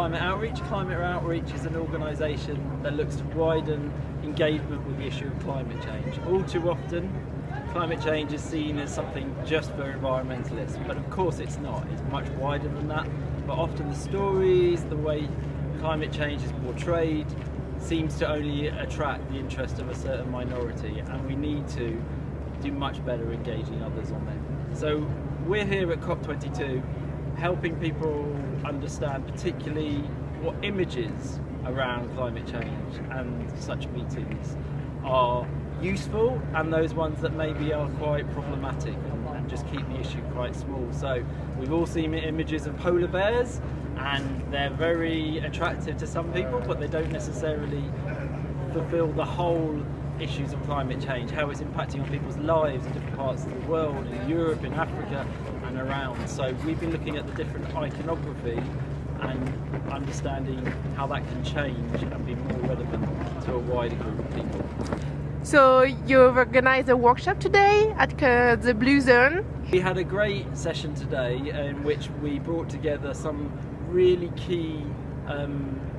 Climate Outreach. Climate Outreach is an organisation that looks to widen engagement with the issue of climate change. All too often, climate change is seen as something just for environmentalists, but of course it's not. It's much wider than that. But often the stories, the way climate change is portrayed, seems to only attract the interest of a certain minority, and we need to do much better engaging others on it. So we're here at COP22 helping people understand particularly what images around climate change and such meetings are useful, and those ones that maybe are quite problematic and just keep the issue quite small. So we've all seen images of polar bears, and they're very attractive to some people, but they don't necessarily fulfill the whole issues of climate change, how it's impacting on people's lives in different parts of the world, in Europe, in Africa and around. So we've been looking at the different iconography and understanding how that can change and be more relevant to a wider group of people. So you've organized a workshop today at the Blue Zone. We had a great session today in which we brought together some really key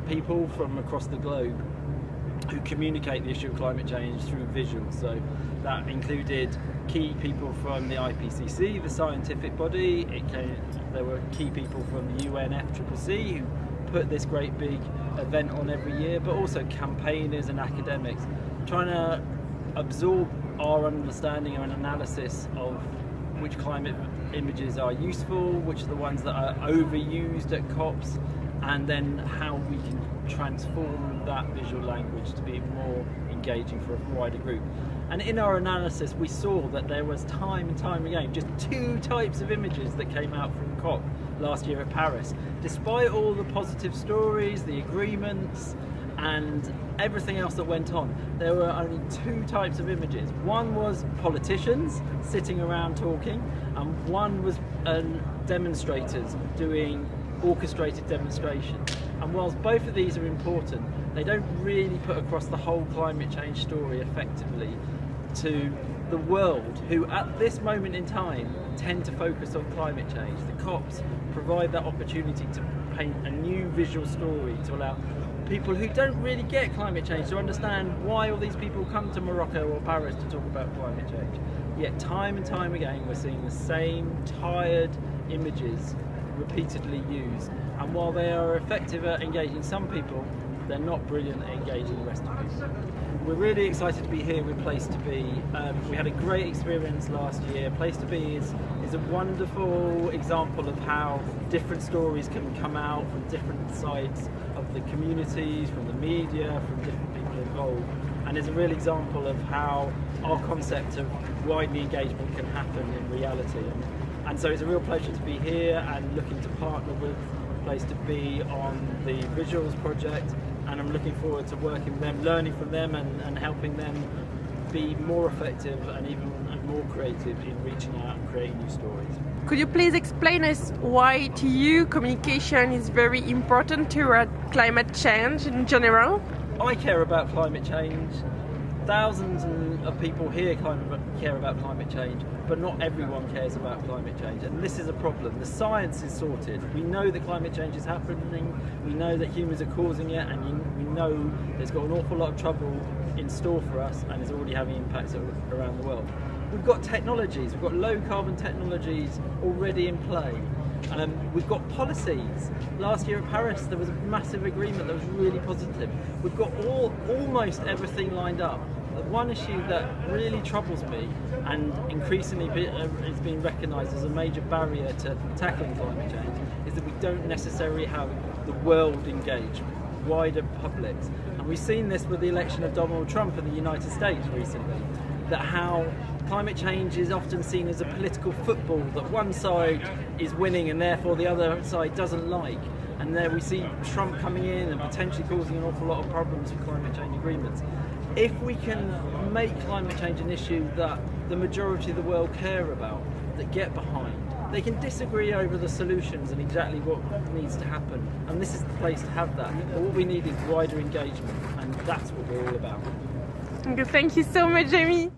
people from across the globe who communicate the issue of climate change through visuals. So that included key people from the IPCC, the scientific body. There were key people from the UNFCCC who put this great big event on every year, but also campaigners and academics trying to absorb our understanding and analysis of which climate images are useful, which are the ones that are overused at COPs, and then how we can transform that visual language to be more engaging for a wider group. And in our analysis we saw that there was time and time again just two types of images that came out from COP last year at Paris. Despite all the positive stories, the agreements and everything else that went on, there were only two types of images. One was politicians sitting around talking, and one was demonstrators doing orchestrated demonstrations. And whilst both of these are important, they don't really put across the whole climate change story effectively to the world, who at this moment in time tend to focus on climate change. The COPs provide that opportunity to paint a new visual story to allow people who don't really get climate change to understand why all these people come to Morocco or Paris to talk about climate change. Yet time and time again we're seeing the same tired images repeatedly used, and while they are effective at engaging some people, they're not brilliant at engaging the rest of people. We're really excited to be here with Place to Be. We had a great experience last year. Place to Be is a wonderful example of how different stories can come out from different sides of the communities, from the media, from different people involved, and is a real example of how our concept of widening engagement can happen in reality. And so it's a real pleasure to be here and looking to partner with Place to Be on the visuals project, and I'm looking forward to working with them, learning from them and helping them be more effective and even more creative in reaching out and creating new stories. Could you please explain us why to you communication is very important to climate change in general? I care about climate change. Thousands of people here care about climate change, but not everyone cares about climate change, and this is a problem. The science is sorted. We know that climate change is happening, we know that humans are causing it, and we know it's got an awful lot of trouble in store for us and is already having impacts around the world. We've got technologies, we've got low carbon technologies already in play. We've got policies. Last year at Paris there was a massive agreement that was really positive. We've got almost everything lined up. The one issue that really troubles me and increasingly is being recognised as a major barrier to tackling climate change is that we don't necessarily have the world engaged, wider publics. And we've seen this with the election of Donald Trump in the United States recently, that how climate change is often seen as a political football, that one side is winning and therefore the other side doesn't like. And there we see Trump coming in and potentially causing an awful lot of problems for climate change agreements. If we can make climate change an issue that the majority of the world care about, that get behind, they can disagree over the solutions and exactly what needs to happen. And this is the place to have that. But what we need is wider engagement, and that's what we're all about. Thank you so much, Jamie.